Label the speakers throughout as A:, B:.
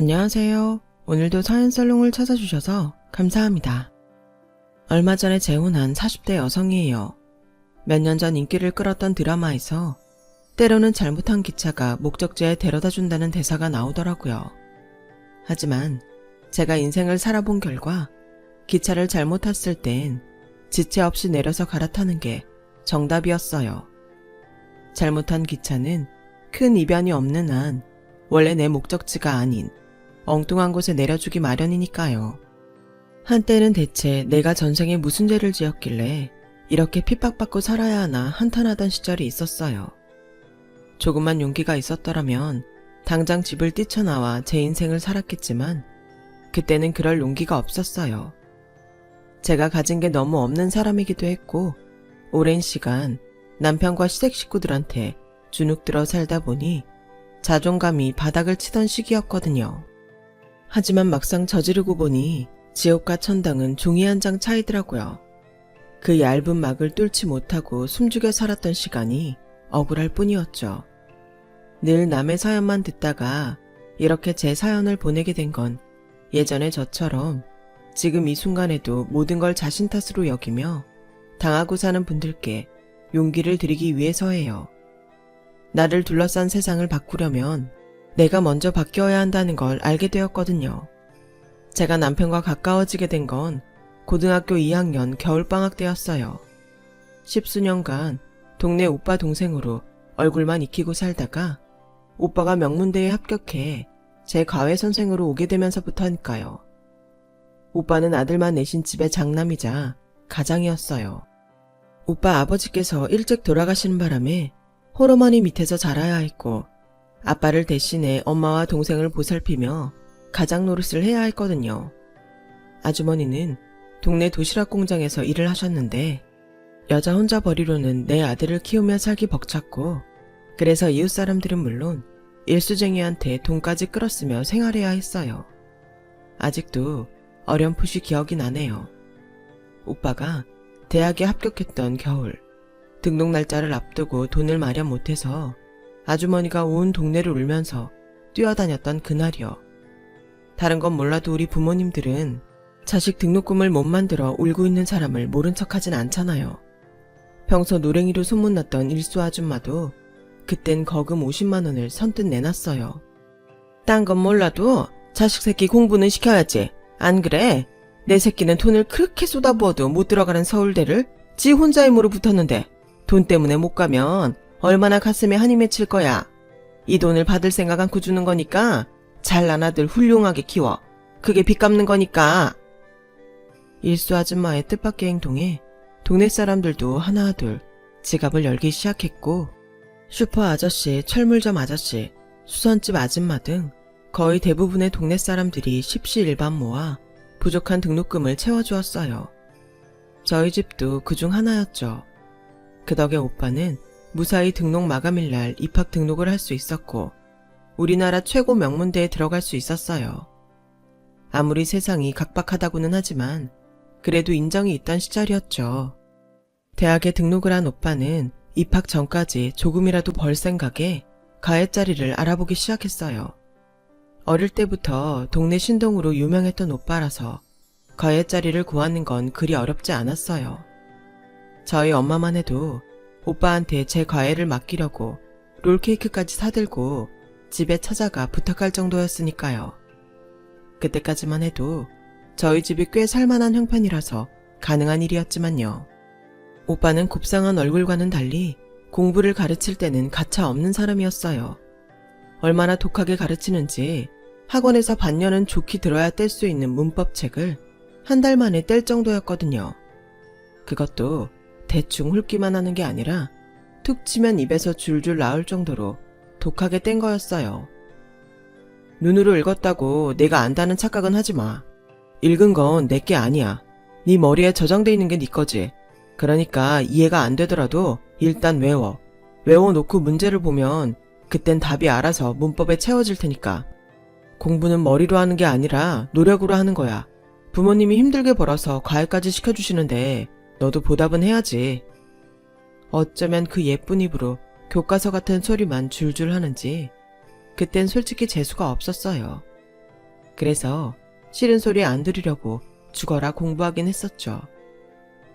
A: 안녕하세요. 오늘도 사연살롱을 찾아주셔서 감사합니다. 얼마 전에 재혼한 40대 여성이에요. 몇 년 전 인기를 끌었던 드라마에서 때로는 잘못한 기차가 목적지에 데려다준다는 대사가 나오더라고요. 하지만 제가 인생을 살아본 결과 기차를 잘못 탔을 땐 지체 없이 내려서 갈아타는 게 정답이었어요. 잘못한 기차는 큰 이변이 없는 한 원래 내 목적지가 아닌 엉뚱한 곳에 내려주기 마련이니까요. 한때는 대체 내가 전생에 무슨 죄를 지었길래 이렇게 핍박받고 살아야 하나 한탄하던 시절이 있었어요. 조금만 용기가 있었더라면 당장 집을 뛰쳐나와 제 인생을 살았겠지만 그때는 그럴 용기가 없었어요. 제가 가진 게 너무 없는 사람이기도 했고 오랜 시간 남편과 시댁 식구들한테 주눅들어 살다 보니 자존감이 바닥을 치던 시기였거든요. 하지만 막상 저지르고 보니 지옥과 천당은 종이 한 장 차이더라고요. 그 얇은 막을 뚫지 못하고 숨죽여 살았던 시간이 억울할 뿐이었죠. 늘 남의 사연만 듣다가 이렇게 제 사연을 보내게 된 건 예전에 저처럼 지금 이 순간에도 모든 걸 자신 탓으로 여기며 당하고 사는 분들께 용기를 드리기 위해서예요. 나를 둘러싼 세상을 바꾸려면 내가 먼저 바뀌어야 한다는 걸 알게 되었거든요. 제가 남편과 가까워지게 된 건 고등학교 2학년 겨울방학 때였어요. 10수년간 동네 오빠 동생으로 얼굴만 익히고 살다가 오빠가 명문대에 합격해 제 과외 선생으로 오게 되면서부터니까요. 오빠는 아들만 내신 집의 장남이자 가장이었어요. 오빠 아버지께서 일찍 돌아가시는 바람에 홀어머니 밑에서 자라야 했고 아빠를 대신해 엄마와 동생을 보살피며 가장 노릇을 해야 했거든요. 아주머니는 동네 도시락 공장에서 일을 하셨는데 여자 혼자 버리로는 내 아들을 키우며 살기 벅찼고 그래서 이웃 사람들은 물론 일수쟁이한테 돈까지 끌었으며 생활해야 했어요. 아직도 어렴풋이 기억이 나네요. 오빠가 대학에 합격했던 겨울 등록 날짜를 앞두고 돈을 마련 못해서 아주머니가 온 동네를 울면서 뛰어다녔던 그날이요. 다른 건 몰라도 우리 부모님들은 자식 등록금을 못 만들어 울고 있는 사람을 모른 척하진 않잖아요. 평소 노랭이로 소문났던 일수 아줌마도 그땐 거금 50만 원을 선뜻 내놨어요. 딴 건 몰라도 자식 새끼 공부는 시켜야지. 안 그래? 내 새끼는 돈을 그렇게 쏟아부어도 못 들어가는 서울대를 지 혼자 힘으로 붙었는데 돈 때문에 못 가면 얼마나 가슴에 한이 맺힐 거야. 이 돈을 받을 생각 않고 주는 거니까 잘난 아들 훌륭하게 키워. 그게 빚 갚는 거니까. 일수 아줌마의 뜻밖의 행동에 동네 사람들도 하나둘 지갑을 열기 시작했고 슈퍼 아저씨, 철물점 아저씨, 수선집 아줌마 등 거의 대부분의 동네 사람들이 십시일반 모아 부족한 등록금을 채워주었어요. 저희 집도 그중 하나였죠. 그 덕에 오빠는 무사히 등록 마감일날 입학 등록을 할 수 있었고 우리나라 최고 명문대에 들어갈 수 있었어요. 아무리 세상이 각박하다고는 하지만 그래도 인정이 있던 시절이었죠. 대학에 등록을 한 오빠는 입학 전까지 조금이라도 벌 생각에 가해자리를 알아보기 시작했어요. 어릴 때부터 동네 신동으로 유명했던 오빠라서 가해자리를 구하는 건 그리 어렵지 않았어요. 저희 엄마만 해도 오빠한테 제 과외를 맡기려고 롤케이크까지 사들고 집에 찾아가 부탁할 정도였으니까요. 그때까지만 해도 저희 집이 꽤 살만한 형편이라서 가능한 일이었지만요. 오빠는 곱상한 얼굴과는 달리 공부를 가르칠 때는 가차 없는 사람이었어요. 얼마나 독하게 가르치는지 학원에서 반년은 좋게 들어야 뗄 수 있는 문법책을 한 달 만에 뗄 정도였거든요. 그것도 대충 훑기만 하는 게 아니라 툭 치면 입에서 줄줄 나올 정도로 독하게 뗀 거였어요. 눈으로 읽었다고 내가 안다는 착각은 하지 마. 읽은 건 내게 아니야. 네 머리에 저장돼 있는 게 네 거지. 그러니까 이해가 안 되더라도 일단 외워. 외워놓고 문제를 보면 그땐 답이 알아서 문법에 채워질 테니까. 공부는 머리로 하는 게 아니라 노력으로 하는 거야. 부모님이 힘들게 벌어서 과외까지 시켜주시는데 너도 보답은 해야지. 어쩌면 그 예쁜 입으로 교과서 같은 소리만 줄줄 하는지 그땐 솔직히 재수가 없었어요. 그래서 싫은 소리 안 들으려고 죽어라 공부하긴 했었죠.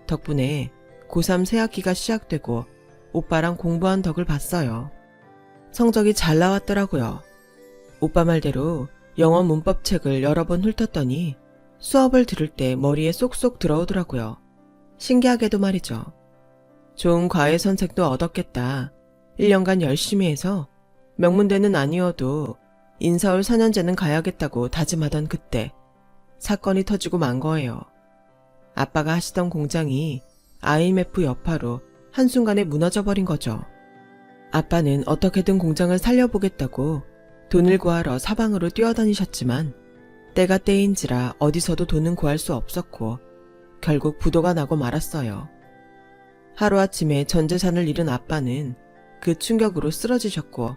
A: 덕분에 고3 새학기가 시작되고 오빠랑 공부한 덕을 봤어요. 성적이 잘 나왔더라고요. 오빠 말대로 영어 문법책을 여러 번 훑었더니 수업을 들을 때 머리에 쏙쏙 들어오더라고요. 신기하게도 말이죠. 좋은 과외 선생도 얻었겠다. 1년간 열심히 해서 명문대는 아니어도 인서울 4년제는 가야겠다고 다짐하던 그때 사건이 터지고 만 거예요. 아빠가 하시던 공장이 IMF 여파로 한순간에 무너져버린 거죠. 아빠는 어떻게든 공장을 살려보겠다고 돈을 구하러 사방으로 뛰어다니셨지만 때가 때인지라 어디서도 돈은 구할 수 없었고 결국 부도가 나고 말았어요. 하루아침에 전 재산을 잃은 아빠는 그 충격으로 쓰러지셨고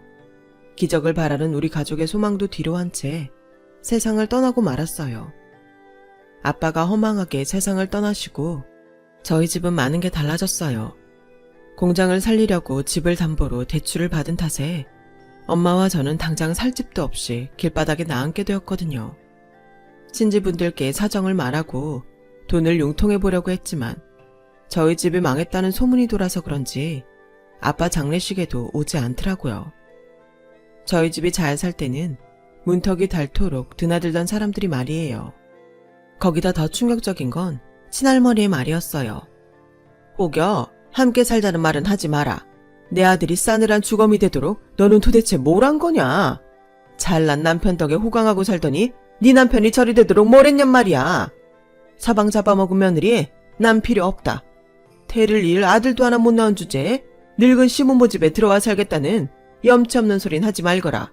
A: 기적을 바라는 우리 가족의 소망도 뒤로 한 채 세상을 떠나고 말았어요. 아빠가 허망하게 세상을 떠나시고 저희 집은 많은 게 달라졌어요. 공장을 살리려고 집을 담보로 대출을 받은 탓에 엄마와 저는 당장 살 집도 없이 길바닥에 나앉게 되었거든요. 친지분들께 사정을 말하고 돈을 융통해 보려고 했지만 저희 집이 망했다는 소문이 돌아서 그런지 아빠 장례식에도 오지 않더라고요. 저희 집이 잘 살 때는 문턱이 닳도록 드나들던 사람들이 말이에요. 거기다 더 충격적인 건 친할머니의 말이었어요. 혹여 함께 살자는 말은 하지 마라. 내 아들이 싸늘한 주검이 되도록 너는 도대체 뭘 한 거냐? 잘난 남편 덕에 호강하고 살더니 네 남편이 저리 되도록 뭘 했냔 말이야. 사방 잡아먹은 며느리 난 필요 없다. 태를 이을 아들도 하나 못 낳은 주제에 늙은 시부모 집에 들어와 살겠다는 염치 없는 소린 하지 말거라.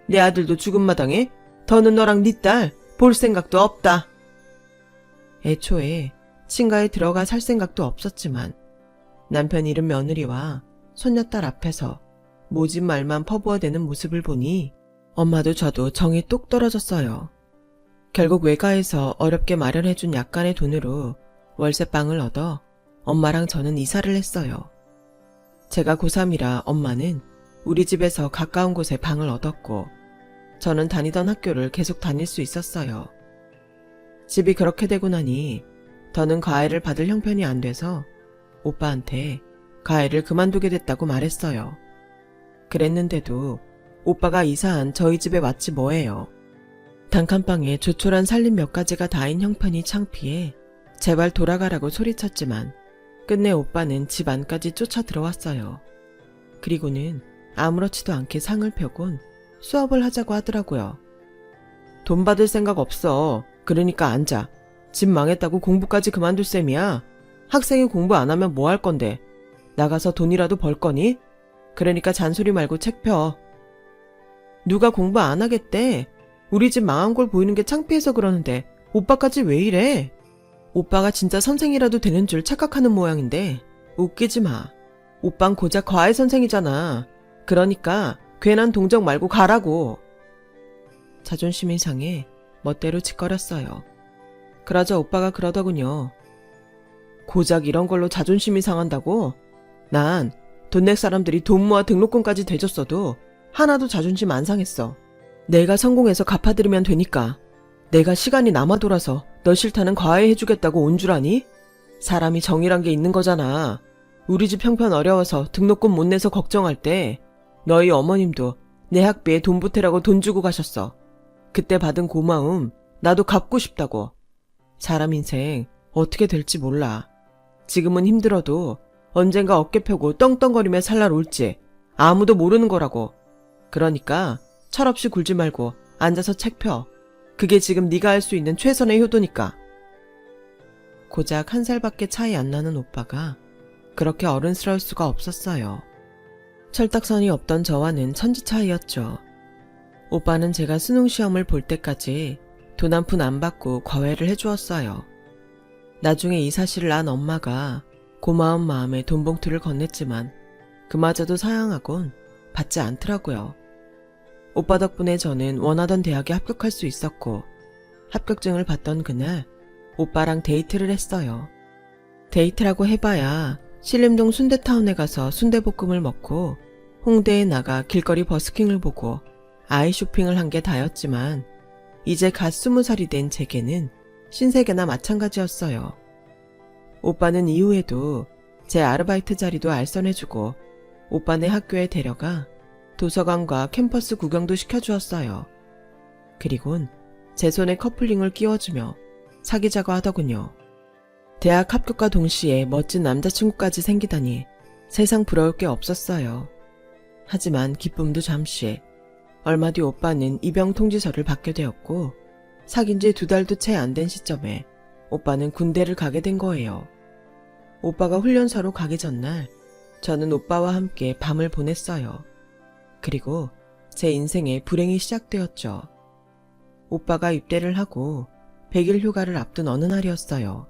A: 내 아들도 죽은 마당에 더는 너랑 네 딸 볼 생각도 없다. 애초에 친가에 들어가 살 생각도 없었지만 남편 잃은 며느리와 손녀딸 앞에서 모진 말만 퍼부어대는 모습을 보니 엄마도 저도 정이 똑 떨어졌어요. 결국 외가에서 어렵게 마련해준 약간의 돈으로 월세방을 얻어 엄마랑 저는 이사를 했어요. 제가 고3이라 엄마는 우리 집에서 가까운 곳에 방을 얻었고 저는 다니던 학교를 계속 다닐 수 있었어요. 집이 그렇게 되고 나니 더는 과외를 받을 형편이 안 돼서 오빠한테 과외를 그만두게 됐다고 말했어요. 그랬는데도 오빠가 이사한 저희 집에 왔지 뭐예요. 단칸방에 조촐한 살림 몇 가지가 다인 형편이 창피해 제발 돌아가라고 소리쳤지만 끝내 오빠는 집 안까지 쫓아 들어왔어요. 그리고는 아무렇지도 않게 상을 펴곤 수업을 하자고 하더라고요. 돈 받을 생각 없어. 그러니까 앉아. 집 망했다고 공부까지 그만둘 셈이야. 학생이 공부 안 하면 뭐 할 건데. 나가서 돈이라도 벌 거니? 그러니까 잔소리 말고 책 펴. 누가 공부 안 하겠대. 우리 집 망한 걸 보이는 게 창피해서 그러는데 오빠까지 왜 이래? 오빠가 진짜 선생이라도 되는 줄 착각하는 모양인데 웃기지 마. 오빤 고작 과외 선생이잖아. 그러니까 괜한 동정 말고 가라고. 자존심이 상해 멋대로 짓거렸어요. 그러자 오빠가 그러더군요. 고작 이런 걸로 자존심이 상한다고? 난 돈 낼 사람들이 돈 모아 등록금까지 대줬어도 하나도 자존심 안 상했어. 내가 성공해서 갚아드리면 되니까. 내가 시간이 남아 돌아서 너 싫다는 과외해주겠다고 온 줄 아니? 사람이 정이란 게 있는 거잖아. 우리 집 형편 어려워서 등록금 못 내서 걱정할 때 너희 어머님도 내 학비에 돈 보태라고 돈 주고 가셨어. 그때 받은 고마움 나도 갚고 싶다고. 사람 인생 어떻게 될지 몰라. 지금은 힘들어도 언젠가 어깨 펴고 떵떵거리며 살 날 올지 아무도 모르는 거라고. 그러니까 철없이 굴지 말고 앉아서 책 펴. 그게 지금 네가 할 수 있는 최선의 효도니까. 고작 1살밖에 차이 안 나는 오빠가 그렇게 어른스러울 수가 없었어요. 철딱선이 없던 저와는 천지 차이였죠. 오빠는 제가 수능시험을 볼 때까지 돈 한 푼 안 받고 과외를 해주었어요. 나중에 이 사실을 안 엄마가 고마운 마음에 돈 봉투를 건넸지만 그마저도 사양하곤 받지 않더라고요. 오빠 덕분에 저는 원하던 대학에 합격할 수 있었고 합격증을 받던 그날 오빠랑 데이트를 했어요. 데이트라고 해봐야 신림동 순대타운에 가서 순대볶음을 먹고 홍대에 나가 길거리 버스킹을 보고 아이 쇼핑을 한 게 다였지만 이제 갓 20살이 된 제게는 신세계나 마찬가지였어요. 오빠는 이후에도 제 아르바이트 자리도 알선해주고 오빠네 학교에 데려가 도서관과 캠퍼스 구경도 시켜주었어요. 그리곤 제 손에 커플링을 끼워주며 사귀자고 하더군요. 대학 합격과 동시에 멋진 남자친구까지 생기다니 세상 부러울 게 없었어요. 하지만 기쁨도 잠시. 얼마 뒤 오빠는 입영 통지서를 받게 되었고 사귄 지 2달도 채 안 된 시점에 오빠는 군대를 가게 된 거예요. 오빠가 훈련소로 가기 전날 저는 오빠와 함께 밤을 보냈어요. 그리고 제 인생의 불행이 시작되었죠. 오빠가 입대를 하고 100일 휴가를 앞둔 어느 날이었어요.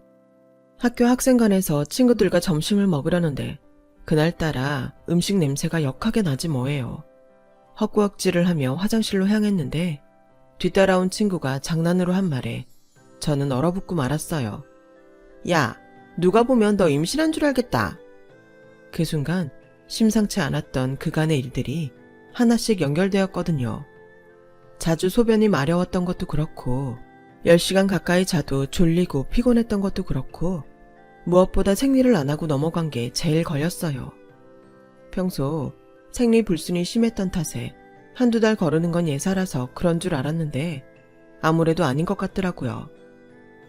A: 학교 학생관에서 친구들과 점심을 먹으려는데 그날따라 음식 냄새가 역하게 나지 뭐예요. 헛구역질을 하며 화장실로 향했는데 뒤따라온 친구가 장난으로 한 말에 저는 얼어붙고 말았어요. 야, 누가 보면 너 임신한 줄 알겠다. 그 순간 심상치 않았던 그간의 일들이 하나씩 연결되었거든요. 자주 소변이 마려웠던 것도 그렇고 10시간 가까이 자도 졸리고 피곤했던 것도 그렇고 무엇보다 생리를 안 하고 넘어간 게 제일 걸렸어요. 평소 생리 불순이 심했던 탓에 1-2달 거르는 건 예사라서 그런 줄 알았는데 아무래도 아닌 것 같더라고요.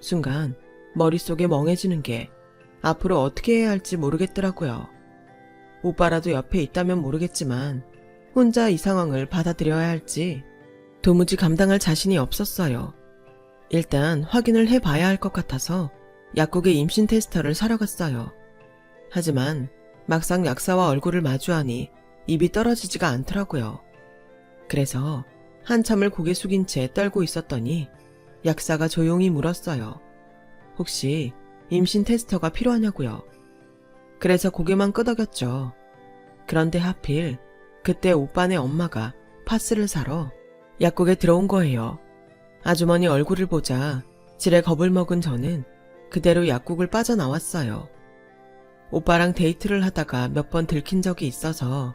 A: 순간 머릿속에 멍해지는 게 앞으로 어떻게 해야 할지 모르겠더라고요. 오빠라도 옆에 있다면 모르겠지만 혼자 이 상황을 받아들여야 할지 도무지 감당할 자신이 없었어요. 일단 확인을 해봐야 할 것 같아서 약국에 임신 테스터를 사러 갔어요. 하지만 막상 약사와 얼굴을 마주하니 입이 떨어지지가 않더라고요. 그래서 한참을 고개 숙인 채 떨고 있었더니 약사가 조용히 물었어요. 혹시 임신 테스터가 필요하냐고요. 그래서 고개만 끄덕였죠. 그런데 하필 그때 오빠네 엄마가 파스를 사러 약국에 들어온 거예요. 아주머니 얼굴을 보자 지레 겁을 먹은 저는 그대로 약국을 빠져나왔어요. 오빠랑 데이트를 하다가 몇 번 들킨 적이 있어서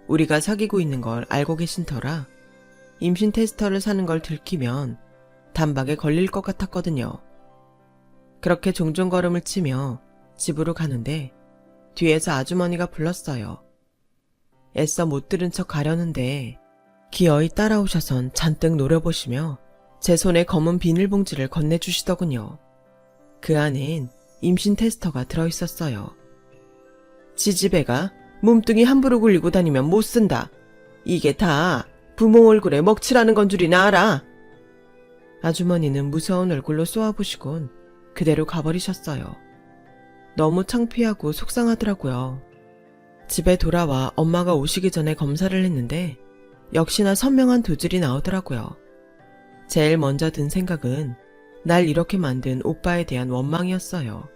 A: 우리가 사귀고 있는 걸 알고 계신 터라 임신 테스터를 사는 걸 들키면 단박에 걸릴 것 같았거든요. 그렇게 종종 걸음을 치며 집으로 가는데 뒤에서 아주머니가 불렀어요. 애써 못 들은 척 가려는데 기어이 따라오셔선 잔뜩 노려보시며 제 손에 검은 비닐봉지를 건네주시더군요. 그 안엔 임신 테스터가 들어있었어요. 지지배가 몸뚱이 함부로 굴리고 다니면 못 쓴다. 이게 다 부모 얼굴에 먹칠하는 건 줄이나 알아. 아주머니는 무서운 얼굴로 쏘아보시곤 그대로 가버리셨어요. 너무 창피하고 속상하더라고요. 집에 돌아와 엄마가 오시기 전에 검사를 했는데 역시나 선명한 2줄이 나오더라고요. 제일 먼저 든 생각은 날 이렇게 만든 오빠에 대한 원망이었어요.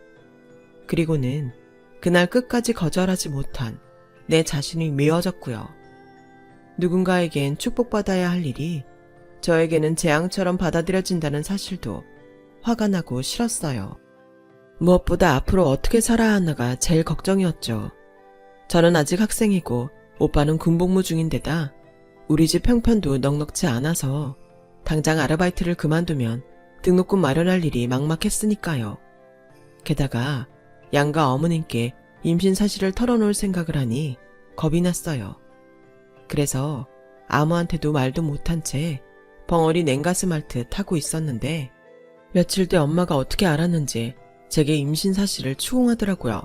A: 그리고는 그날 끝까지 거절하지 못한 내 자신이 미워졌고요. 누군가에겐 축복받아야 할 일이 저에게는 재앙처럼 받아들여진다는 사실도 화가 나고 싫었어요. 무엇보다 앞으로 어떻게 살아야 하나가 제일 걱정이었죠. 저는 아직 학생이고 오빠는 군복무 중인데다 우리 집 형편도 넉넉지 않아서 당장 아르바이트를 그만두면 등록금 마련할 일이 막막했으니까요. 게다가 양가 어머님께 임신 사실을 털어놓을 생각을 하니 겁이 났어요. 그래서 아무한테도 말도 못한 채 벙어리 냉가슴 앓듯 하고 있었는데 며칠 뒤 엄마가 어떻게 알았는지 제게 임신 사실을 추궁하더라고요.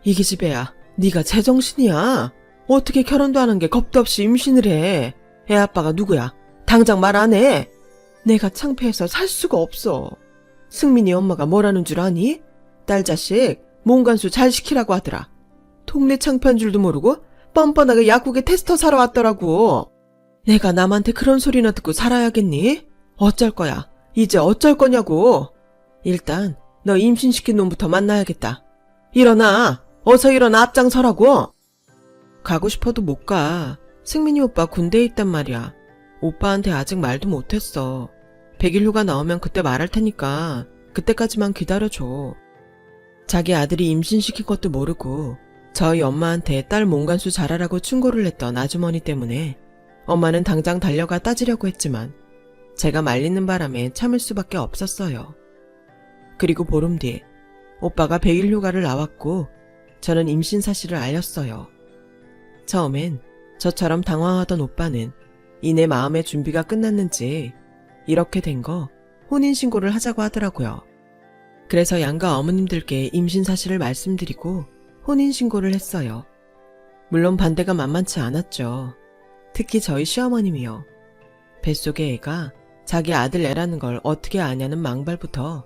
A: 이 기집애야, 네가 제정신이야? 어떻게 결혼도 안 한 게 겁도 없이 임신을 해? 애 아빠가 누구야? 당장 말 안 해? 내가 창피해서 살 수가 없어. 승민이 엄마가 뭐라는 줄 아니? 딸 자식 몸간수 잘 시키라고 하더라. 동네 창피한 줄도 모르고 뻔뻔하게 약국에 테스터 사러 왔더라고. 내가 남한테 그런 소리나 듣고 살아야겠니? 어쩔 거야. 이제 어쩔 거냐고. 일단 너 임신시킨 놈부터 만나야겠다. 일어나. 어서 일어나 앞장서라고. 가고 싶어도 못 가. 승민이 오빠 군대에 있단 말이야. 오빠한테 아직 말도 못했어. 100일 휴가 나오면 그때 말할 테니까 그때까지만 기다려줘. 자기 아들이 임신시킨 것도 모르고 저희 엄마한테 딸 몸간수 잘하라고 충고를 했던 아주머니 때문에 엄마는 당장 달려가 따지려고 했지만 제가 말리는 바람에 참을 수밖에 없었어요. 그리고 보름 뒤 오빠가 100일 휴가를 나왔고 저는 임신 사실을 알렸어요. 처음엔 저처럼 당황하던 오빠는 이내 마음의 준비가 끝났는지 이렇게 된 거 혼인신고를 하자고 하더라고요. 그래서 양가 어머님들께 임신 사실을 말씀드리고 혼인신고를 했어요. 물론 반대가 만만치 않았죠. 특히 저희 시어머님이요. 뱃속의 애가 자기 아들 애라는 걸 어떻게 아냐는 망발부터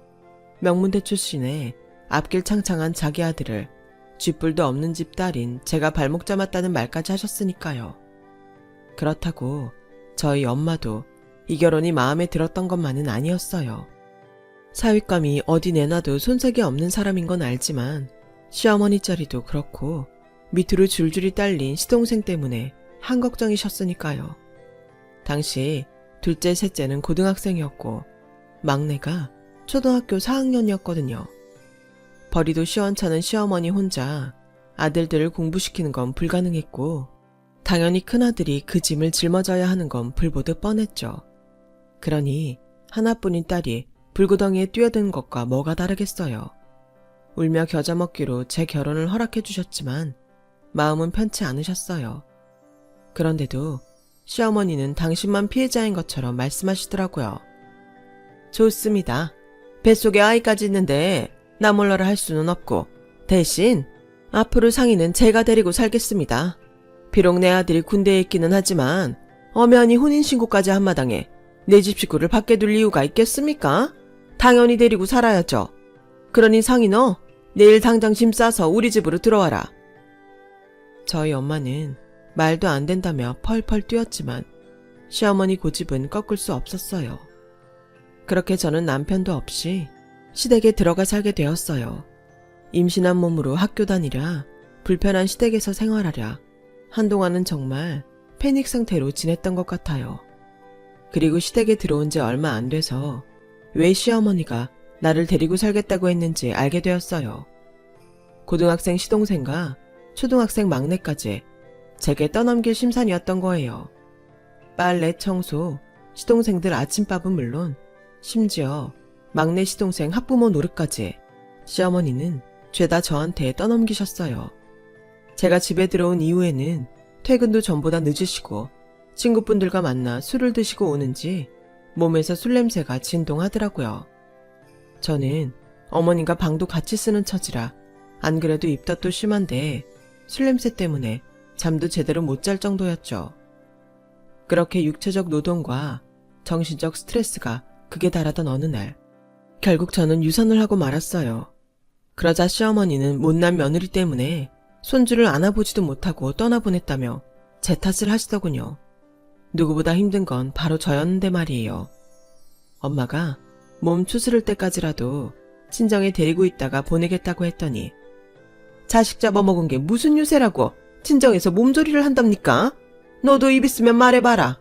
A: 명문대 출신의 앞길 창창한 자기 아들을 쥐뿔도 없는 집 딸인 제가 발목 잡았다는 말까지 하셨으니까요. 그렇다고 저희 엄마도 이 결혼이 마음에 들었던 것만은 아니었어요. 사윗감이 어디 내놔도 손색이 없는 사람인 건 알지만 시어머니 자리도 그렇고 밑으로 줄줄이 딸린 시동생 때문에 한 걱정이셨으니까요. 당시 둘째, 셋째는 고등학생이었고 막내가 초등학교 4학년이었거든요. 벌이도 시원찮은 시어머니 혼자 아들들을 공부시키는 건 불가능했고 당연히 큰아들이 그 짐을 짊어져야 하는 건 불보듯 뻔했죠. 그러니 하나뿐인 딸이 불구덩이에 뛰어든 것과 뭐가 다르겠어요. 울며 겨자 먹기로 제 결혼을 허락해 주셨지만 마음은 편치 않으셨어요. 그런데도 시어머니는 당신만 피해자인 것처럼 말씀하시더라고요. 좋습니다. 뱃속에 아이까지 있는데 나 몰라라 할 수는 없고 대신 앞으로 상의는 제가 데리고 살겠습니다. 비록 내 아들이 군대에 있기는 하지만 엄연히 혼인신고까지 한마당에 내 집 식구를 밖에 둘 이유가 있겠습니까? 당연히 데리고 살아야죠. 그러니 상의 너 내일 당장 짐 싸서 우리 집으로 들어와라. 저희 엄마는 말도 안 된다며 펄펄 뛰었지만 시어머니 고집은 꺾을 수 없었어요. 그렇게 저는 남편도 없이 시댁에 들어가 살게 되었어요. 임신한 몸으로 학교 다니랴, 불편한 시댁에서 생활하랴, 한동안은 정말 패닉 상태로 지냈던 것 같아요. 그리고 시댁에 들어온 지 얼마 안 돼서 왜 시어머니가 나를 데리고 살겠다고 했는지 알게 되었어요. 고등학생 시동생과 초등학생 막내까지 제게 떠넘길 심산이었던 거예요. 빨래, 청소, 시동생들 아침밥은 물론 심지어 막내 시동생 학부모 노릇까지 시어머니는 죄다 저한테 떠넘기셨어요. 제가 집에 들어온 이후에는 퇴근도 전보다 늦으시고 친구분들과 만나 술을 드시고 오는지 몸에서 술 냄새가 진동하더라고요. 저는 어머님과 방도 같이 쓰는 처지라 안 그래도 입덧도 심한데 술 냄새 때문에 잠도 제대로 못 잘 정도였죠. 그렇게 육체적 노동과 정신적 스트레스가 극에 달하던 어느 날 결국 저는 유산을 하고 말았어요. 그러자 시어머니는 못난 며느리 때문에 손주를 안아보지도 못하고 떠나보냈다며 제 탓을 하시더군요. 누구보다 힘든 건 바로 저였는데 말이에요. 엄마가 몸 추스를 때까지라도 친정에 데리고 있다가 보내겠다고 했더니 자식 잡아먹은 게 무슨 유세라고 친정에서 몸조리를 한답니까? 너도 입 있으면 말해봐라.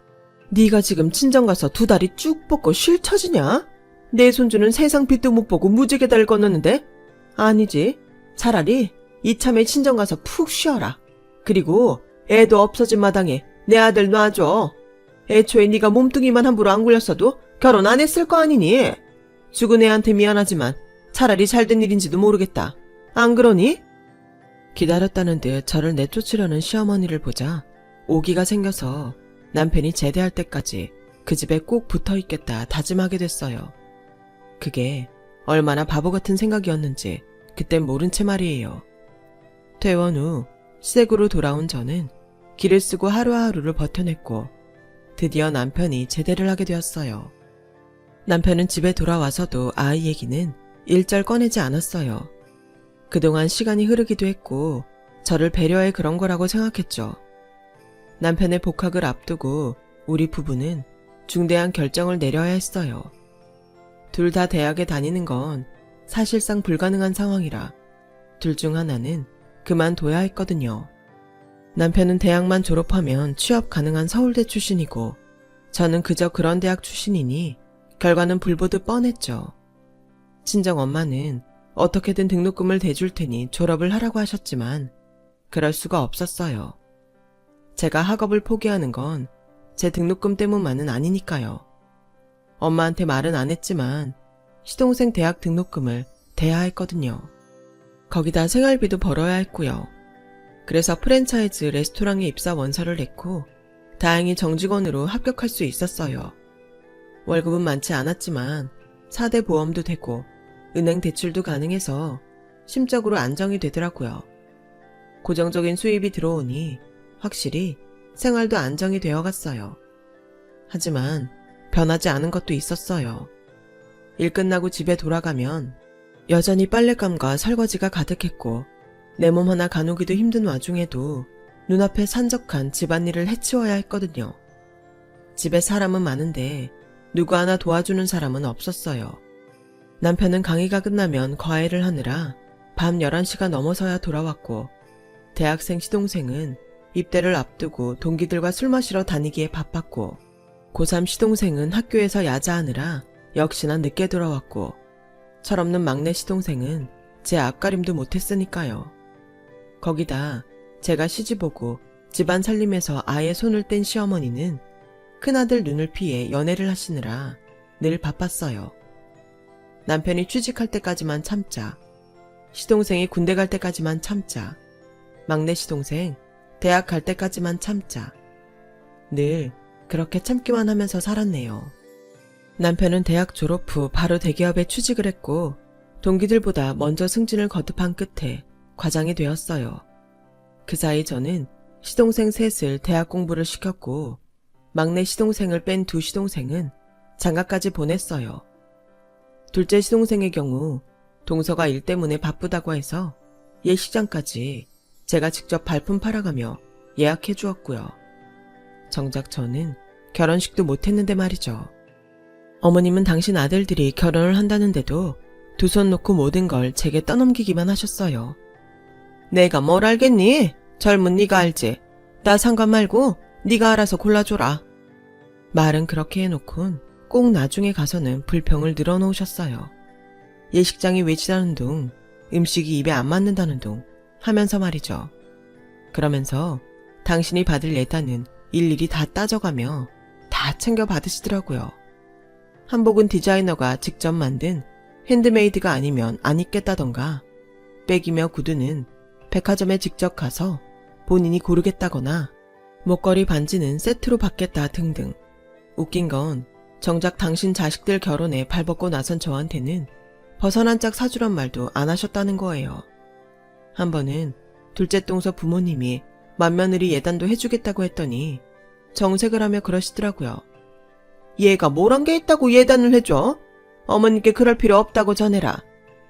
A: 네가 지금 친정 가서 두 다리 쭉 뻗고 쉴 처지냐? 내 손주는 세상 빛도 못 보고 무지개 달 건넜는데? 아니지. 차라리 이참에 친정 가서 푹 쉬어라. 그리고 애도 없어진 마당에 내 아들 놔줘. 애초에 네가 몸뚱이만 함부로 안 굴렸어도 결혼 안 했을 거 아니니? 죽은 애한테 미안하지만 차라리 잘된 일인지도 모르겠다. 안 그러니? 기다렸다는 듯 저를 내쫓으려는 시어머니를 보자 오기가 생겨서 남편이 제대할 때까지 그 집에 꼭 붙어있겠다 다짐하게 됐어요. 그게 얼마나 바보 같은 생각이었는지 그땐 모른 채 말이에요. 퇴원 후 시댁으로 돌아온 저는 길을 쓰고 하루하루를 버텨냈고 드디어 남편이 제대를 하게 되었어요. 남편은 집에 돌아와서도 아이 얘기는 일절 꺼내지 않았어요. 그동안 시간이 흐르기도 했고 저를 배려해 그런 거라고 생각했죠. 남편의 복학을 앞두고 우리 부부는 중대한 결정을 내려야 했어요. 둘 다 대학에 다니는 건 사실상 불가능한 상황이라 둘 중 하나는 그만둬야 했거든요. 남편은 대학만 졸업하면 취업 가능한 서울대 출신이고 저는 그저 그런 대학 출신이니 결과는 불보듯 뻔했죠. 친정 엄마는 어떻게든 등록금을 대줄 테니 졸업을 하라고 하셨지만 그럴 수가 없었어요. 제가 학업을 포기하는 건 제 등록금 때문만은 아니니까요. 엄마한테 말은 안 했지만 시동생 대학 등록금을 대야 했거든요. 거기다 생활비도 벌어야 했고요. 그래서 프랜차이즈 레스토랑에 입사 원서를 냈고 다행히 정직원으로 합격할 수 있었어요. 월급은 많지 않았지만 4대 보험도 되고 은행 대출도 가능해서 심적으로 안정이 되더라고요. 고정적인 수입이 들어오니 확실히 생활도 안정이 되어갔어요. 하지만 변하지 않은 것도 있었어요. 일 끝나고 집에 돌아가면 여전히 빨랫감과 설거지가 가득했고 내 몸 하나 가누기도 힘든 와중에도 눈앞에 산적한 집안일을 해치워야 했거든요. 집에 사람은 많은데 누구 하나 도와주는 사람은 없었어요. 남편은 강의가 끝나면 과외를 하느라 밤 11시가 넘어서야 돌아왔고 대학생 시동생은 입대를 앞두고 동기들과 술 마시러 다니기에 바빴고 고3 시동생은 학교에서 야자하느라 역시나 늦게 돌아왔고 철없는 막내 시동생은 제 앞가림도 못했으니까요. 거기다 제가 시집오고 집안 살림에서 아예 손을 뗀 시어머니는 큰아들 눈을 피해 연애를 하시느라 늘 바빴어요. 남편이 취직할 때까지만 참자, 시동생이 군대 갈 때까지만 참자, 막내 시동생 대학 갈 때까지만 참자. 늘 그렇게 참기만 하면서 살았네요. 남편은 대학 졸업 후 바로 대기업에 취직을 했고 동기들보다 먼저 승진을 거듭한 끝에 과장이 되었어요. 그 사이 저는 시동생 셋을 대학 공부를 시켰고 막내 시동생을 뺀 두 시동생은 장가까지 보냈어요. 둘째 시동생의 경우 동서가 일 때문에 바쁘다고 해서 예식장까지 제가 직접 발품 팔아가며 예약해 주었고요. 정작 저는 결혼식도 못했는데 말이죠. 어머님은 당신 아들들이 결혼을 한다는데도 두 손 놓고 모든 걸 제게 떠넘기기만 하셨어요. 내가 뭘 알겠니? 젊은 네가 알지. 나 상관 말고 네가 알아서 골라줘라. 말은 그렇게 해놓곤 꼭 나중에 가서는 불평을 늘어놓으셨어요. 예식장이 외지다는 둥, 음식이 입에 안 맞는다는 둥 하면서 말이죠. 그러면서 당신이 받을 예단은 일일이 다 따져가며 다 챙겨 받으시더라고요. 한복은 디자이너가 직접 만든 핸드메이드가 아니면 안 입겠다던가 백이며 구두는 백화점에 직접 가서 본인이 고르겠다거나 목걸이 반지는 세트로 받겠다 등등. 웃긴 건 정작 당신 자식들 결혼에 발벗고 나선 저한테는 버선 한 짝 사주란 말도 안 하셨다는 거예요. 한 번은 둘째 동서 부모님이 맏며느리 예단도 해주겠다고 했더니 정색을 하며 그러시더라고요. 얘가 뭘 한 게 있다고 예단을 해줘? 어머님께 그럴 필요 없다고 전해라.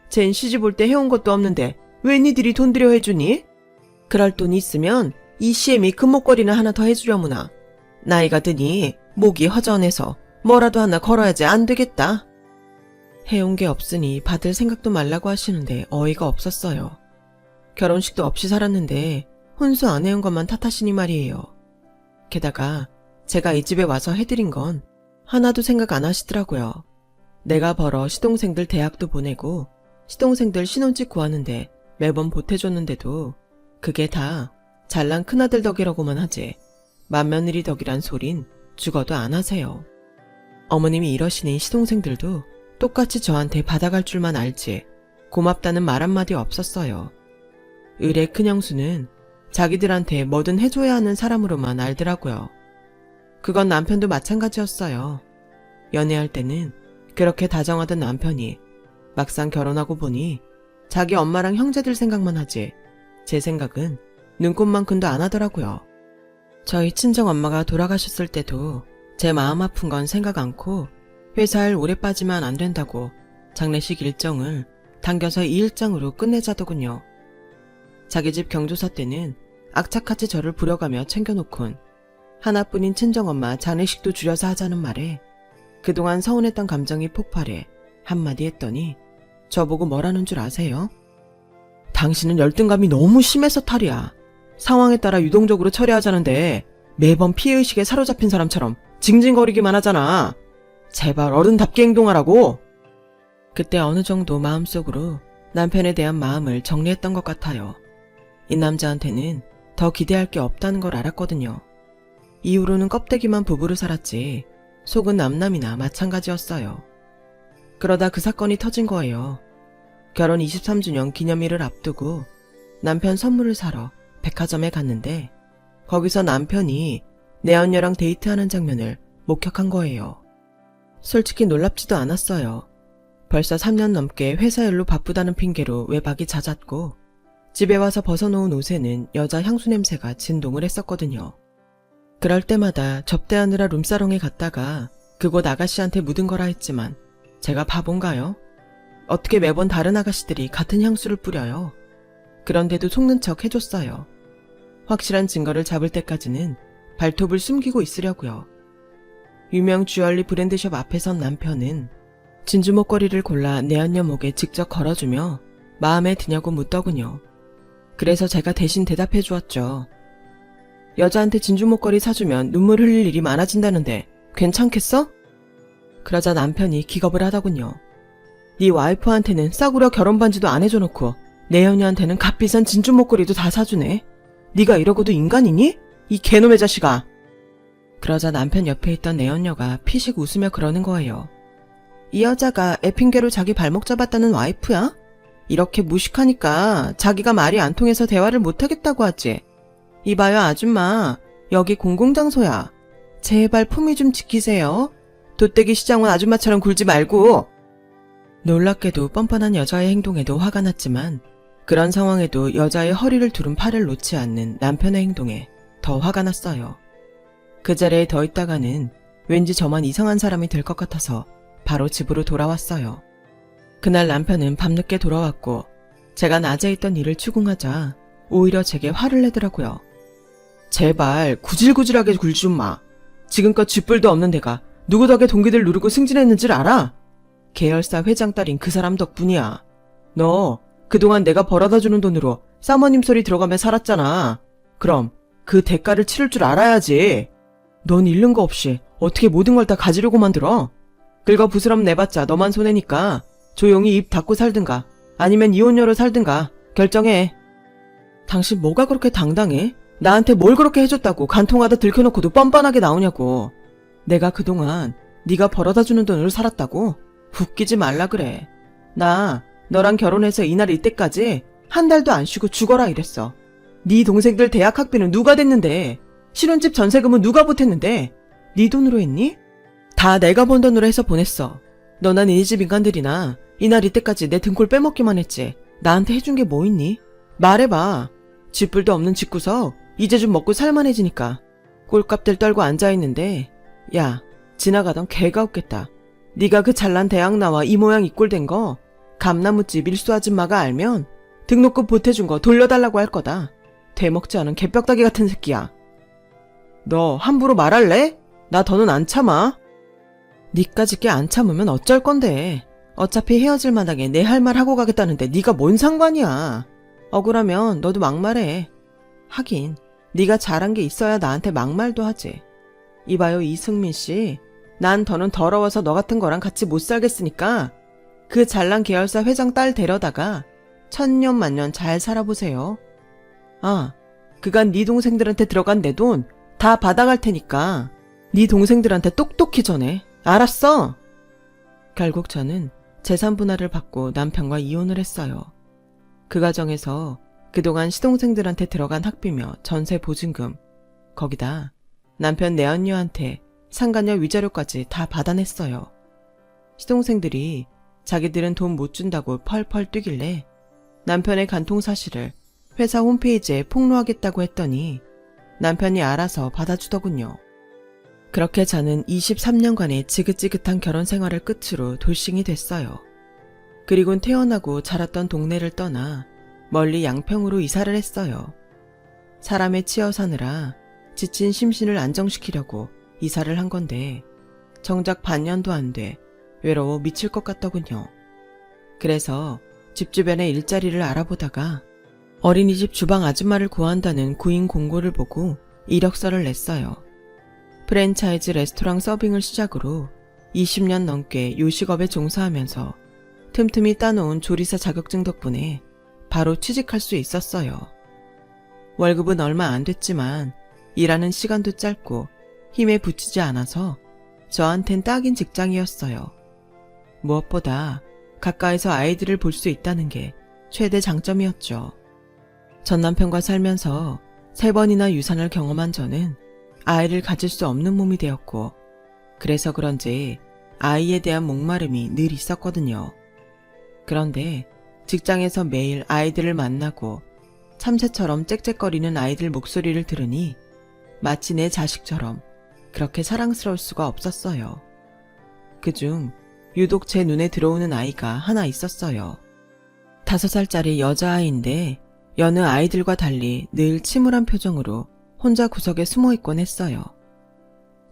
A: 쟨 시집 올 때 해온 것도 없는데 왜 니들이 돈 들여 해주니? 그럴 돈 있으면 이 시엠이 금목걸이나 하나 더 해주려무나. 나이가 드니 목이 허전해서 뭐라도 하나 걸어야지 안 되겠다. 해온 게 없으니 받을 생각도 말라고 하시는데 어이가 없었어요. 결혼식도 없이 살았는데 혼수 안 해온 것만 탓하시니 말이에요. 게다가 제가 이 집에 와서 해드린 건 하나도 생각 안 하시더라고요. 내가 벌어 시동생들 대학도 보내고 시동생들 신혼집 구하는데 매번 보태줬는데도 그게 다 잘난 큰아들 덕이라고만 하지 맏며느리 덕이란 소린 죽어도 안 하세요. 어머님이 이러시니 시동생들도 똑같이 저한테 받아갈 줄만 알지 고맙다는 말 한마디 없었어요. 을의 큰형수는 자기들한테 뭐든 해줘야 하는 사람으로만 알더라고요. 그건 남편도 마찬가지였어요. 연애할 때는 그렇게 다정하던 남편이 막상 결혼하고 보니 자기 엄마랑 형제들 생각만 하지 제 생각은 눈꼽만큼도 안 하더라고요. 저희 친정엄마가 돌아가셨을 때도 제 마음 아픈 건 생각 않고 회사일 오래 빠지면 안 된다고 장례식 일정을 당겨서 이 일정으로 끝내자더군요. 자기 집 경조사 때는 악착같이 저를 부려가며 챙겨놓곤 하나뿐인 친정엄마 장례식도 줄여서 하자는 말에 그동안 서운했던 감정이 폭발해 한마디 했더니 저보고 뭐라는 줄 아세요? 당신은 열등감이 너무 심해서 탈이야. 상황에 따라 유동적으로 처리하자는데 매번 피해의식에 사로잡힌 사람처럼 징징거리기만 하잖아. 제발 어른답게 행동하라고. 그때 어느 정도 마음속으로 남편에 대한 마음을 정리했던 것 같아요. 이 남자한테는 더 기대할 게 없다는 걸 알았거든요. 이후로는 껍데기만 부부로 살았지 속은 남남이나 마찬가지였어요. 그러다 그 사건이 터진 거예요. 결혼 23주년 기념일을 앞두고 남편 선물을 사러 백화점에 갔는데 거기서 남편이 내언녀랑 데이트하는 장면을 목격한 거예요. 솔직히 놀랍지도 않았어요. 벌써 3년 넘게 회사 일로 바쁘다는 핑계로 외박이 잦았고 집에 와서 벗어놓은 옷에는 여자 향수 냄새가 진동을 했었거든요. 그럴 때마다 접대하느라 룸사롱에 갔다가 그곳 아가씨한테 묻은 거라 했지만 제가 바본가요? 어떻게 매번 다른 아가씨들이 같은 향수를 뿌려요? 그런데도 속는 척 해줬어요. 확실한 증거를 잡을 때까지는 발톱을 숨기고 있으려고요. 유명 주얼리 브랜드숍 앞에 선 남편은 진주 목걸이를 골라 내언녀 목에 직접 걸어주며 마음에 드냐고 묻더군요. 그래서 제가 대신 대답해 주었죠. 여자한테 진주 목걸이 사주면 눈물 흘릴 일이 많아진다는데 괜찮겠어? 그러자 남편이 기겁을 하더군요. 네 와이프한테는 싸구려 결혼 반지도 안 해줘놓고 내연녀한테는 값비싼 진주 목걸이도 다 사주네. 네가 이러고도 인간이니? 이 개놈의 자식아. 그러자 남편 옆에 있던 내연녀가 피식 웃으며 그러는 거예요. 이 여자가 애 핑계로 자기 발목 잡았다는 와이프야? 이렇게 무식하니까 자기가 말이 안 통해서 대화를 못하겠다고 하지. 이봐요 아줌마, 여기 공공장소야. 제발 품위 좀 지키세요. 돗대기 시장원 아줌마처럼 굴지 말고. 놀랍게도 뻔뻔한 여자의 행동에도 화가 났지만 그런 상황에도 여자의 허리를 두른 팔을 놓지 않는 남편의 행동에 더 화가 났어요. 그 자리에 더 있다가는 왠지 저만 이상한 사람이 될 것 같아서 바로 집으로 돌아왔어요. 그날 남편은 밤늦게 돌아왔고 제가 낮에 있던 일을 추궁하자 오히려 제게 화를 내더라고요. 제발 구질구질하게 굴지 좀 마. 지금껏 쥐뿔도 없는 내가 누구 덕에 동기들 누르고 승진했는 줄 알아? 계열사 회장 딸인 그 사람 덕분이야. 너 그동안 내가 벌어다주는 돈으로 사모님 소리 들어가며 살았잖아. 그럼 그 대가를 치를 줄 알아야지. 넌 잃는 거 없이 어떻게 모든 걸 다 가지려고 만들어? 긁어부스럼 내봤자 너만 손해니까 조용히 입 닫고 살든가 아니면 이혼녀로 살든가 결정해. 당신 뭐가 그렇게 당당해? 나한테 뭘 그렇게 해줬다고 간통하다 들켜놓고도 뻔뻔하게 나오냐고. 내가 그동안 네가 벌어다주는 돈으로 살았다고? 웃기지 말라 그래. 나 너랑 결혼해서 이날 이때까지 한 달도 안 쉬고 죽어라 이랬어. 네 동생들 대학 학비는 누가 댔는데? 신혼집 전세금은 누가 보탰는데? 네 돈으로 했니? 다 내가 번 돈으로 해서 보냈어. 너나 니네 집 인간들이나 이날 이때까지 내 등골 빼먹기만 했지. 나한테 해준 게 뭐 있니? 말해봐. 쥐뿔도 없는 집구석 이제 좀 먹고 살만해지니까 꼴값들 떨고 앉아있는데 야 지나가던 개가 없겠다. 네가 그 잘난 대학 나와 이 모양 이 꼴 된 거 감나무집 일수 아줌마가 알면 등록금 보태준 거 돌려달라고 할 거다. 되먹지 않은 개뼈다귀 같은 새끼야. 너 함부로 말할래? 나 더는 안 참아. 니까지 꽤 안 참으면 어쩔 건데. 어차피 헤어질 마당에 내 할 말 하고 가겠다는데 네가 뭔 상관이야. 억울하면 너도 막말해. 하긴 네가 잘한 게 있어야 나한테 막말도 하지. 이봐요 이승민 씨. 난 더는 더러워서 너 같은 거랑 같이 못 살겠으니까 그 잘난 계열사 회장 딸 데려다가 천년만년 잘 살아보세요. 아, 그간 네 동생들한테 들어간 내 돈 다 받아갈 테니까 네 동생들한테 똑똑히 전해. 알았어? 결국 저는 재산 분할을 받고 남편과 이혼을 했어요. 그 과정에서 그동안 시동생들한테 들어간 학비며 전세 보증금, 거기다 남편 내언녀한테 상간녀 위자료까지 다 받아냈어요. 시동생들이 자기들은 돈 못 준다고 펄펄 뛰길래 남편의 간통 사실을 회사 홈페이지에 폭로하겠다고 했더니 남편이 알아서 받아주더군요. 그렇게 저는 23년간의 지긋지긋한 결혼 생활을 끝으로 돌싱이 됐어요. 그리곤 태어나고 자랐던 동네를 떠나 멀리 양평으로 이사를 했어요. 사람에 치여 사느라 지친 심신을 안정시키려고 이사를 한 건데 정작 반년도 안 돼 외로워 미칠 것 같더군요. 그래서 집 주변에 일자리를 알아보다가 어린이집 주방 아줌마를 구한다는 구인 공고를 보고 이력서를 냈어요. 프랜차이즈 레스토랑 서빙을 시작으로 20년 넘게 요식업에 종사하면서 틈틈이 따놓은 조리사 자격증 덕분에 바로 취직할 수 있었어요. 월급은 얼마 안 됐지만 일하는 시간도 짧고 힘에 부치지 않아서 저한텐 딱인 직장이었어요. 무엇보다 가까이서 아이들을 볼 수 있다는 게 최대 장점이었죠. 전 남편과 살면서 3번이나 유산을 경험한 저는 아이를 가질 수 없는 몸이 되었고, 그래서 그런지 아이에 대한 목마름이 늘 있었거든요. 그런데 직장에서 매일 아이들을 만나고 참새처럼 짹짹거리는 아이들 목소리를 들으니 마치 내 자식처럼 그렇게 사랑스러울 수가 없었어요. 그중 유독 제 눈에 들어오는 아이가 하나 있었어요. 5살짜리 여자아이인데 여느 아이들과 달리 늘 침울한 표정으로 혼자 구석에 숨어 있곤 했어요.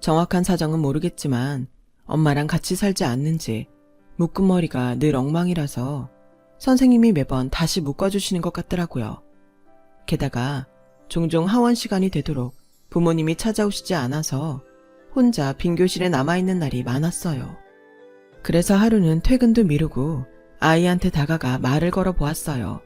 A: 정확한 사정은 모르겠지만 엄마랑 같이 살지 않는지 묶은 머리가 늘 엉망이라서 선생님이 매번 다시 묶어주시는 것 같더라고요. 게다가 종종 하원 시간이 되도록 부모님이 찾아오시지 않아서 혼자 빈 교실에 남아있는 날이 많았어요. 그래서 하루는 퇴근도 미루고 아이한테 다가가 말을 걸어 보았어요.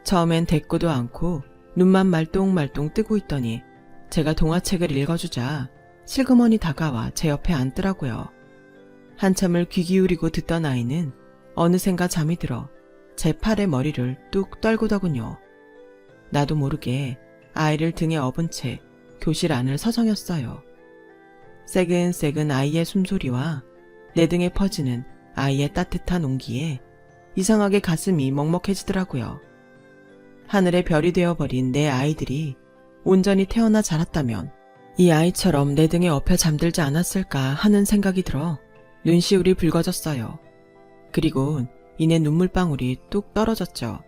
A: 처음엔 대꾸도 않고 눈만 말똥말똥 뜨고 있더니 제가 동화책을 읽어주자 슬그머니 다가와 제 옆에 앉더라고요. 한참을 귀 기울이고 듣던 아이는 어느샌가 잠이 들어 제 팔에 머리를 뚝 떨구더군요. 나도 모르게 아이를 등에 업은 채 교실 안을 서성였어요. 새근새근 아이의 숨소리와 내 등에 퍼지는 아이의 따뜻한 온기에 이상하게 가슴이 먹먹해지더라고요. 하늘의 별이 되어버린 내 아이들이 온전히 태어나 자랐다면 이 아이처럼 내 등에 엎여 잠들지 않았을까 하는 생각이 들어 눈시울이 붉어졌어요. 그리고 이내 눈물방울이 뚝 떨어졌죠.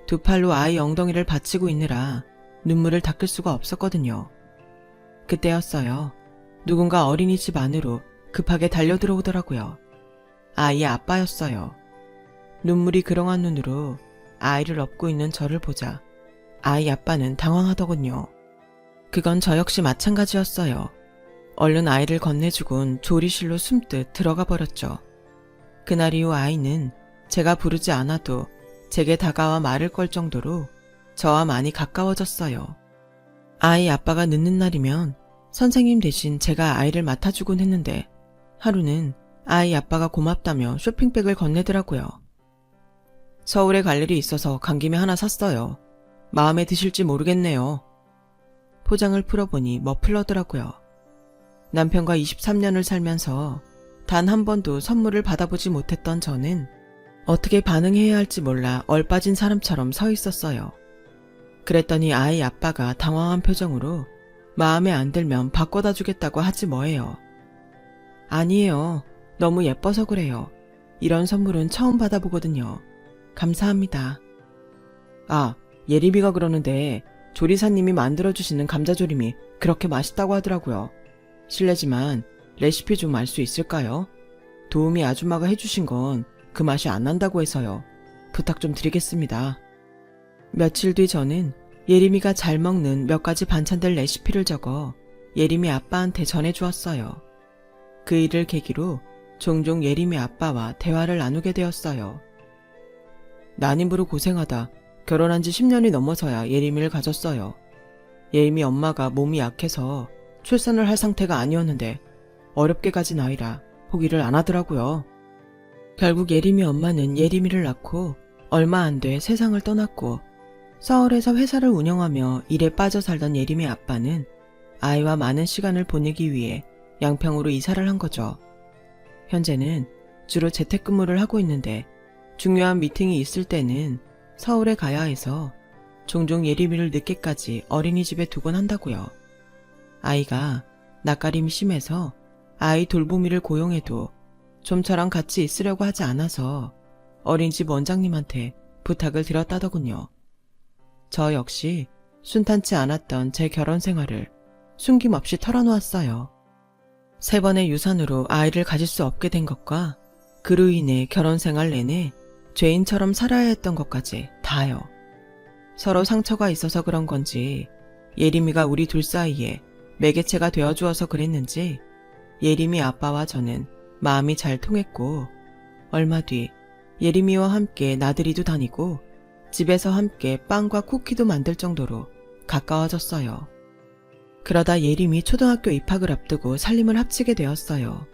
A: 2팔로 아이 엉덩이를 받치고 있느라 눈물을 닦을 수가 없었거든요. 그때였어요. 누군가 어린이집 안으로 급하게 달려들어오더라고요. 아이의 아빠였어요. 눈물이 그렁한 눈으로 아이를 업고 있는 저를 보자 아이 아빠는 당황하더군요. 그건 저 역시 마찬가지였어요. 얼른 아이를 건네주곤 조리실로 숨듯 들어가 버렸죠. 그날 이후 아이는 제가 부르지 않아도 제게 다가와 말을 걸 정도로 저와 많이 가까워졌어요. 아이 아빠가 늦는 날이면 선생님 대신 제가 아이를 맡아주곤 했는데 하루는 아이 아빠가 고맙다며 쇼핑백을 건네더라고요. 서울에 갈 일이 있어서 간 김에 하나 샀어요. 마음에 드실지 모르겠네요. 포장을 풀어보니 머플러더라고요. 남편과 23년을 살면서 단 한 번도 선물을 받아보지 못했던 저는 어떻게 반응해야 할지 몰라 얼빠진 사람처럼 서 있었어요. 그랬더니 아이 아빠가 당황한 표정으로 마음에 안 들면 바꿔다 주겠다고 하지 뭐예요. 아니에요. 너무 예뻐서 그래요. 이런 선물은 처음 받아보거든요. 감사합니다. 아, 예림이가 그러는데 조리사님이 만들어주시는 감자조림이 그렇게 맛있다고 하더라고요. 실례지만 레시피 좀 알 수 있을까요? 도우미 아줌마가 해주신 건 그 맛이 안 난다고 해서요. 부탁 좀 드리겠습니다. 며칠 뒤 저는 예림이가 잘 먹는 몇 가지 반찬들 레시피를 적어 예림이 아빠한테 전해주었어요. 그 일을 계기로 종종 예림이 아빠와 대화를 나누게 되었어요. 난임으로 고생하다 결혼한 지 10년이 넘어서야 예림이를 가졌어요. 예림이 엄마가 몸이 약해서 출산을 할 상태가 아니었는데 어렵게 가진 아이라 포기를 안 하더라고요. 결국 예림이 엄마는 예림이를 낳고 얼마 안 돼 세상을 떠났고 서울에서 회사를 운영하며 일에 빠져 살던 예림이 아빠는 아이와 많은 시간을 보내기 위해 양평으로 이사를 한 거죠. 현재는 주로 재택근무를 하고 있는데 중요한 미팅이 있을 때는 서울에 가야 해서 종종 예림이를 늦게까지 어린이집에 두곤 한다고요. 아이가 낯가림이 심해서 아이 돌보미를 고용해도 좀 저랑 같이 있으려고 하지 않아서 어린이집 원장님한테 부탁을 드렸다더군요. 저 역시 순탄치 않았던 제 결혼 생활을 숨김없이 털어놓았어요. 3번의 유산으로 아이를 가질 수 없게 된 것과 그로 인해 결혼 생활 내내 죄인처럼 살아야 했던 것까지 다요. 서로 상처가 있어서 그런 건지 예림이가 우리 둘 사이에 매개체가 되어주어서 그랬는지 예림이 아빠와 저는 마음이 잘 통했고 얼마 뒤 예림이와 함께 나들이도 다니고 집에서 함께 빵과 쿠키도 만들 정도로 가까워졌어요. 그러다 예림이 초등학교 입학을 앞두고 살림을 합치게 되었어요.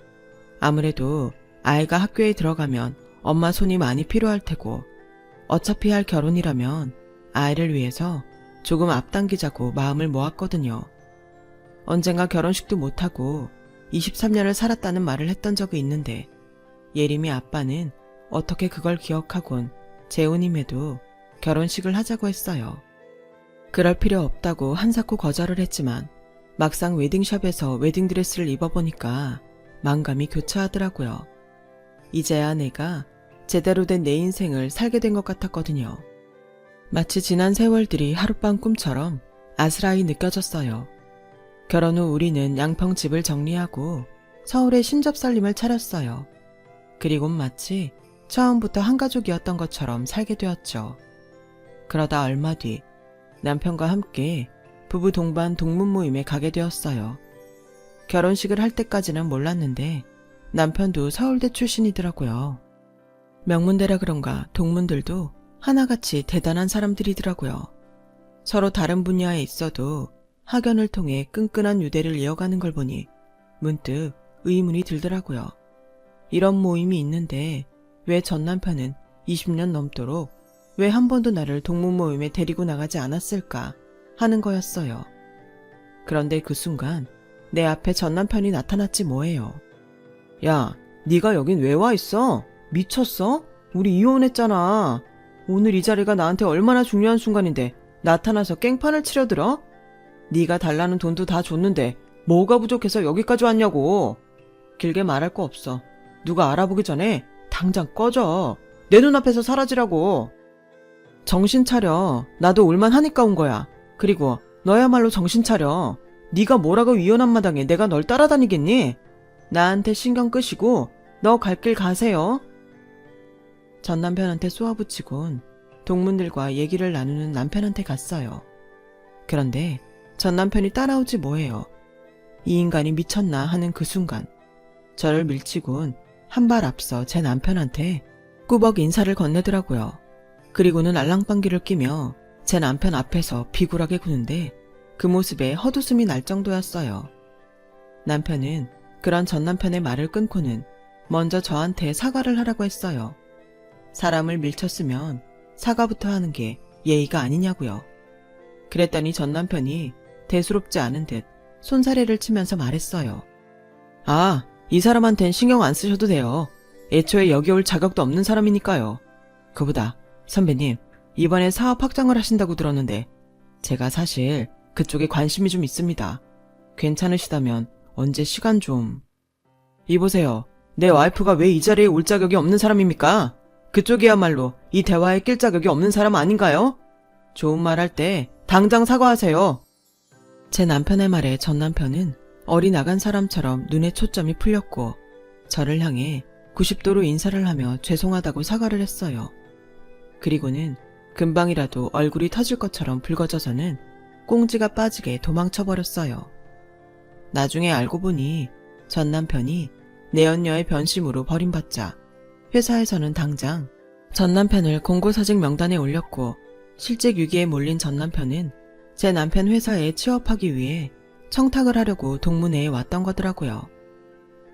A: 아무래도 아이가 학교에 들어가면 엄마 손이 많이 필요할 테고 어차피 할 결혼이라면 아이를 위해서 조금 앞당기자고 마음을 모았거든요. 언젠가 결혼식도 못하고 23년을 살았다는 말을 했던 적이 있는데 예림이 아빠는 어떻게 그걸 기억하곤 재혼임에도 결혼식을 하자고 했어요. 그럴 필요 없다고 한사코 거절을 했지만 막상 웨딩샵에서 웨딩드레스를 입어보니까 만감이 교차하더라고요. 이제야 내가 제대로 된 내 인생을 살게 된 것 같았거든요. 마치 지난 세월들이 하룻밤 꿈처럼 아스라이 느껴졌어요. 결혼 후 우리는 양평집을 정리하고 서울에 신접살림을 차렸어요. 그리곤 마치 처음부터 한 가족이었던 것처럼 살게 되었죠. 그러다 얼마 뒤 남편과 함께 부부 동반 동문 모임에 가게 되었어요. 결혼식을 할 때까지는 몰랐는데 남편도 서울대 출신이더라고요. 명문대라 그런가 동문들도 하나같이 대단한 사람들이더라고요. 서로 다른 분야에 있어도 학연을 통해 끈끈한 유대를 이어가는 걸 보니 문득 의문이 들더라고요. 이런 모임이 있는데 왜 전 남편은 20년 넘도록 왜 한 번도 나를 동문 모임에 데리고 나가지 않았을까 하는 거였어요. 그런데 그 순간 내 앞에 전 남편이 나타났지 뭐예요. 야, 네가 여긴 왜 와 있어? 미쳤어? 우리 이혼했잖아. 오늘 이 자리가 나한테 얼마나 중요한 순간인데 나타나서 깽판을 치려들어? 네가 달라는 돈도 다 줬는데 뭐가 부족해서 여기까지 왔냐고. 길게 말할 거 없어. 누가 알아보기 전에 당장 꺼져. 내 눈앞에서 사라지라고. 정신 차려. 나도 올만하니까 온 거야. 그리고 너야말로 정신 차려. 네가 뭐라고 위험한 마당에 내가 널 따라다니겠니? 나한테 신경 끄시고 너 갈 길 가세요. 전 남편한테 쏘아붙이곤 동문들과 얘기를 나누는 남편한테 갔어요. 그런데 전 남편이 따라오지 뭐해요. 이 인간이 미쳤나 하는 그 순간 저를 밀치곤 한 발 앞서 제 남편한테 꾸벅 인사를 건네더라고요. 그리고는 알랑방귀를 끼며 제 남편 앞에서 비굴하게 구는데 그 모습에 헛웃음이 날 정도였어요. 남편은 그런 전 남편의 말을 끊고는 먼저 저한테 사과를 하라고 했어요. 사람을 밀쳤으면 사과부터 하는 게 예의가 아니냐고요. 그랬더니 전 남편이 대수롭지 않은 듯 손사래를 치면서 말했어요. 아, 이 사람한텐 신경 안 쓰셔도 돼요. 애초에 여기 올 자격도 없는 사람이니까요. 그보다 선배님, 이번에 사업 확장을 하신다고 들었는데 제가 사실 그쪽에 관심이 좀 있습니다. 괜찮으시다면 언제 시간 좀... 이보세요. 내 와이프가 왜 이 자리에 올 자격이 없는 사람입니까? 그쪽이야말로 이 대화에 낄 자격이 없는 사람 아닌가요? 좋은 말 할 때 당장 사과하세요. 제 남편의 말에 전 남편은 어리나간 사람처럼 눈에 초점이 풀렸고 저를 향해 90도로 인사를 하며 죄송하다고 사과를 했어요. 그리고는 금방이라도 얼굴이 터질 것처럼 붉어져서는 꽁지가 빠지게 도망쳐버렸어요. 나중에 알고 보니 전 남편이 내연녀의 변심으로 버림받자 회사에서는 당장 전 남편을 공고사직 명단에 올렸고 실직 위기에 몰린 전 남편은 제 남편 회사에 취업하기 위해 청탁을 하려고 동문회에 왔던 거더라고요.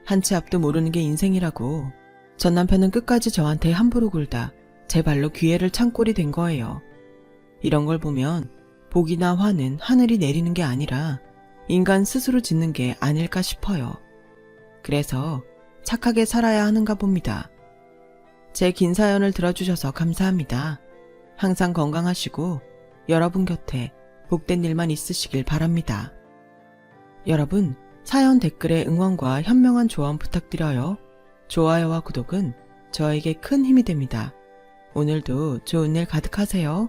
A: 한 치 앞도 모르는 게 인생이라고 전 남편은 끝까지 저한테 함부로 굴다 제 발로 기회를 찬 꼴이 된 거예요. 이런 걸 보면 복이나 화는 하늘이 내리는 게 아니라 인간 스스로 짓는 게 아닐까 싶어요. 그래서 착하게 살아야 하는가 봅니다. 제 긴 사연을 들어주셔서 감사합니다. 항상 건강하시고 여러분 곁에 복된 일만 있으시길 바랍니다. 여러분, 사연 댓글에 응원과 현명한 조언 부탁드려요. 좋아요와 구독은 저에게 큰 힘이 됩니다. 오늘도 좋은 일 가득하세요.